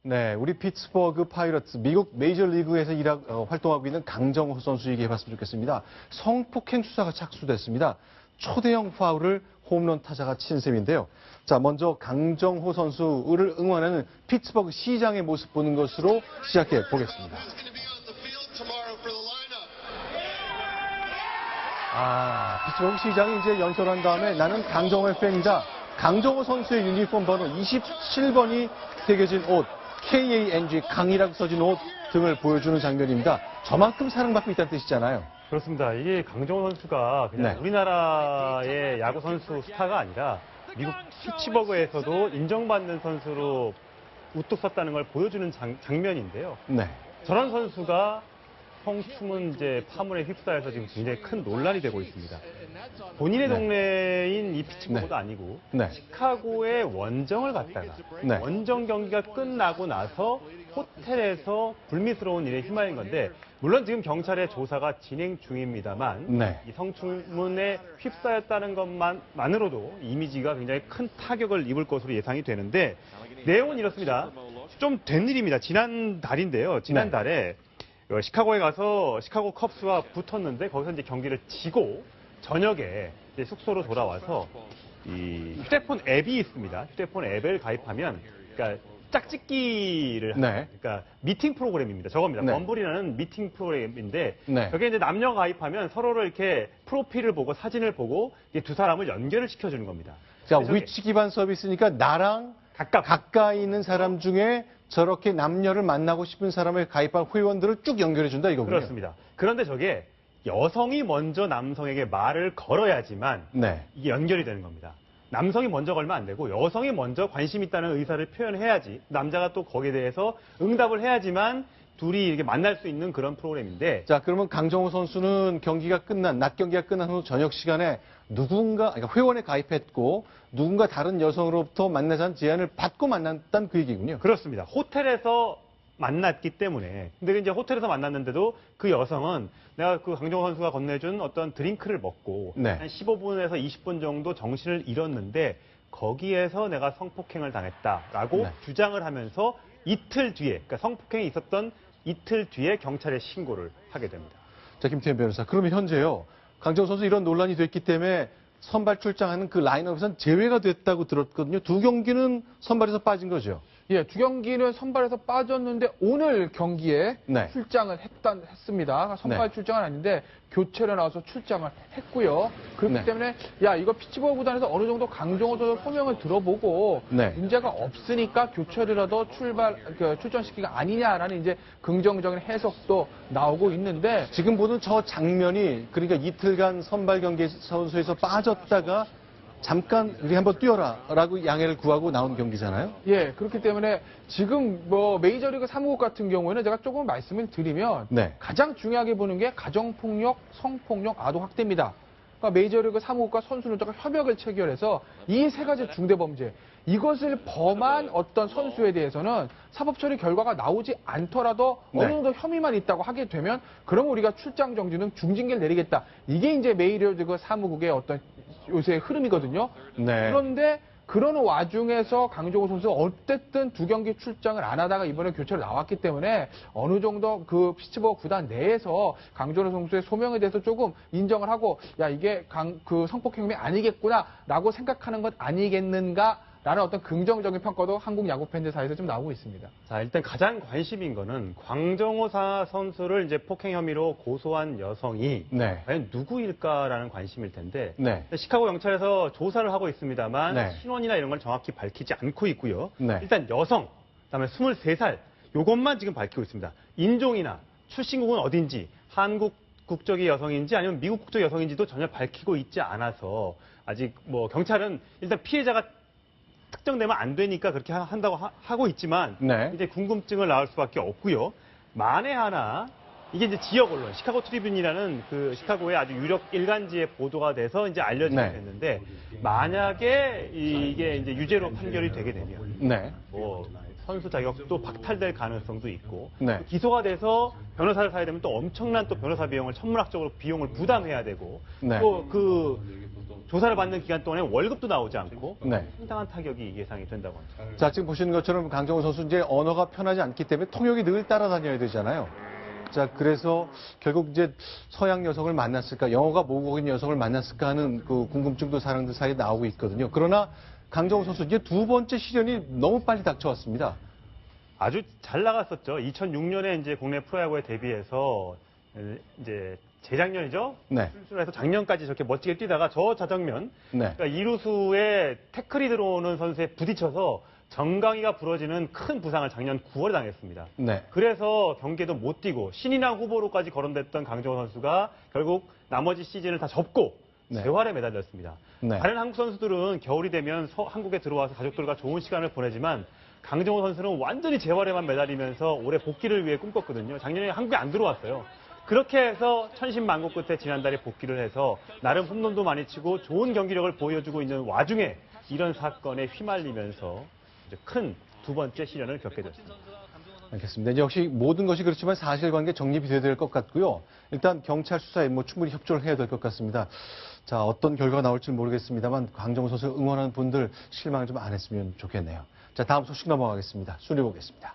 네, 우리 피츠버그 파이러츠, 미국 메이저리그에서 활동하고 있는 강정호 선수 얘기해봤으면 좋겠습니다. 성폭행 수사가 착수됐습니다. 초대형 파울을 홈런 타자가 친 셈인데요. 자, 먼저 강정호 선수를 응원하는 피츠버그 시장의 모습 보는 것으로 시작해 보겠습니다. 피츠버그 시장이 이제 연설한 다음에 나는 강정호의 팬이다. 강정호 선수의 유니폼 번호 27번이 새겨진 옷, KANG, 강이라고 써진 옷 등을 보여주는 장면입니다. 저만큼 사랑받고 있다는 뜻이잖아요. 그렇습니다. 이게 강정호 선수가 그냥 네. 우리나라의 야구 선수 스타가 아니라 미국 피츠버그에서도 인정받는 선수로 우뚝 섰다는 걸 보여주는 장면인데요. 네. 저런 선수가 성추문 이제 파문에 휩싸여서 지금 굉장히 큰 논란이 되고 있습니다. 본인의 네. 동네인 이 피츠버그도 네. 아니고 네. 시카고의 원정을 갔다가 네. 원정 경기가 끝나고 나서 호텔에서 불미스러운 일에 휘말린 건데 물론 지금 경찰의 조사가 진행 중입니다만 네. 이 성추문에 휩싸였다는 것만으로도 이미지가 굉장히 큰 타격을 입을 것으로 예상이 되는데 내용은 이렇습니다. 좀 된 일입니다. 지난 달인데요. 지난 네. 달에 시카고에 가서 시카고 컵스와 붙었는데 거기서 이제 경기를 지고 저녁에 이제 숙소로 돌아와서 이 휴대폰 앱이 있습니다. 휴대폰 앱을 가입하면 그러니까 짝짓기를 네. 그러니까 미팅 프로그램입니다. 저겁니다. 네. 범블이라는 미팅 프로그램인데 네. 여기에 이제 남녀 가입하면 서로를 이렇게 프로필을 보고 사진을 보고 두 사람을 연결을 시켜주는 겁니다. 자, 위치 기반 서비스니까 나랑 가까이 있는 사람 중에 저렇게 남녀를 만나고 싶은 사람을 가입한 회원들을 쭉 연결해준다 이거군요. 그렇습니다. 그런데 저게 여성이 먼저 남성에게 말을 걸어야지만 네. 이게 연결이 되는 겁니다. 남성이 먼저 걸면 안 되고 여성이 먼저 관심 있다는 의사를 표현해야지 남자가 또 거기에 대해서 응답을 해야지만 둘이 이렇게 만날 수 있는 그런 프로그램인데 자, 그러면 강정호 선수는 낮 경기가 끝난 후 저녁 시간에 그러니까 회원에 가입했고 누군가 다른 여성으로부터 만나자는 제안을 받고 만났다는 그 얘기군요. 그렇습니다. 호텔에서 만났기 때문에. 근데 이제 호텔에서 만났는데도 그 여성은 내가 그 강정호 선수가 건네준 어떤 드링크를 먹고 네. 한 15분에서 20분 정도 정신을 잃었는데 거기에서 내가 성폭행을 당했다라고 네. 주장을 하면서 이틀 뒤에, 그러니까 성폭행이 있었던 이틀 뒤에 경찰에 신고를 하게 됩니다. 자, 김태현 변호사. 그러면 현재요. 강정호 선수 이런 논란이 됐기 때문에 선발 출장하는 그 라인업에서는 제외가 됐다고 들었거든요. 두 경기는 선발에서 빠진 거죠. 예, 두 경기는 선발에서 빠졌는데 오늘 경기에 네. 출장을 했습니다. 선발 네. 출장은 아닌데 교체로 나와서 출장을 했고요. 그렇기 네. 때문에 이거 피츠버그 구단에서 어느 정도 강정호 선수 소명을 들어보고 네. 문제가 없으니까 교체라도 출전시키가 아니냐라는 이제 긍정적인 해석도 나오고 있는데 지금 보는 저 장면이 그러니까 이틀간 선발 경기 선수에서 빠졌다가 잠깐 우리 한번 뛰어라라고 양해를 구하고 나온 경기잖아요. 예, 그렇기 때문에 지금 메이저리그 사무국 같은 경우에는 제가 조금 말씀을 드리면 네. 가장 중요하게 보는 게 가정폭력, 성폭력, 아동 학대입니다. 그러니까 메이저리그 사무국과 선수노조가 협약을 체결해서 이 세 가지 중대범죄 이것을 범한 어떤 선수에 대해서는 사법처리 결과가 나오지 않더라도 어느 정도 혐의만 있다고 하게 되면 그럼 우리가 출장 정지는 중징계를 내리겠다. 이게 이제 메이저리그 사무국의 어떤 요새 흐름이거든요. 네. 그런데 그런 와중에서 강정호 선수가 어쨌든 두 경기 출장을 안 하다가 이번에 교체로 나왔기 때문에 어느 정도 그 피츠버그 구단 내에서 강정호 선수의 소명에 대해서 조금 인정을 하고 이게 그 성폭행이 아니겠구나라고 생각하는 것 아니겠는가? 라는 어떤 긍정적인 평가도 한국 야구 팬들 사이에서 좀 나오고 있습니다. 자, 일단 가장 관심인 거는 광정호 선수를 이제 폭행 혐의로 고소한 여성이 네. 과연 누구일까라는 관심일 텐데 네. 시카고 경찰에서 조사를 하고 있습니다만 네. 신원이나 이런 걸 정확히 밝히지 않고 있고요. 네. 일단 여성, 그다음에 23살 요것만 지금 밝히고 있습니다. 인종이나 출신국은 어딘지 한국 국적의 여성인지 아니면 미국 국적 여성인지도 전혀 밝히고 있지 않아서 아직 경찰은 일단 피해자가 특정되면 안 되니까 그렇게 한다고 하고 있지만 네. 이제 궁금증을 낳을 수밖에 없고요. 만에 하나 이게 이제 지역 언론 시카고 트리뷴이라는 그 시카고의 아주 유력 일간지에 보도가 돼서 이제 알려지게 네. 됐는데 만약에 이게 이제 유죄로 판결이 되게 되면 네. 선수 자격도 박탈될 가능성도 있고 네. 기소가 돼서 변호사를 사야 되면 또 엄청난 또 변호사 비용을 천문학적으로 비용을 부담해야 되고 네. 또 그 조사를 받는 기간 동안에 월급도 나오지 않고 네. 상당한 타격이 예상이 된다고 합니다. 자, 지금 보시는 것처럼 강정호 선수 이제 언어가 편하지 않기 때문에 통역이 늘 따라다녀야 되잖아요. 자, 그래서 결국 이제 서양 여성을 만났을까, 영어가 모국어인 여성을 만났을까 하는 그 궁금증도 사람들 사이에 나오고 있거든요. 그러나 강정호 선수 이제 두 번째 시련이 너무 빨리 닥쳐왔습니다. 아주 잘 나갔었죠. 2006년에 이제 국내 프로야구에 데뷔해서 이제 재작년이죠. 네. 출전해서 작년까지 저렇게 멋지게 뛰다가 저 자정면 네. 그러니까 이루수에 태클이 들어오는 선수에 부딪혀서 정강이가 부러지는 큰 부상을 작년 9월에 당했습니다. 네. 그래서 경기에도 못 뛰고 신인왕 후보로까지 거론됐던 강정호 선수가 결국 나머지 시즌을 다 접고 네. 재활에 매달렸습니다. 네. 다른 한국 선수들은 겨울이 되면 한국에 들어와서 가족들과 좋은 시간을 보내지만 강정호 선수는 완전히 재활에만 매달리면서 올해 복귀를 위해 꿈꿨거든요. 작년에 한국에 안 들어왔어요. 그렇게 해서 천신만고 끝에 지난달에 복귀를 해서 나름 홈런도 많이 치고 좋은 경기력을 보여주고 있는 와중에 이런 사건에 휘말리면서 이제 큰 두 번째 시련을 겪게 됐습니다. 알겠습니다. 이제 역시 모든 것이 그렇지만 사실관계 정립이 돼야 될 것 같고요. 일단 경찰 수사에 충분히 협조를 해야 될 것 같습니다. 자, 어떤 결과가 나올지 모르겠습니다만 강정호 선수 응원하는 분들 실망을 좀 안 했으면 좋겠네요. 자, 다음 소식 넘어가겠습니다. 순위 보겠습니다.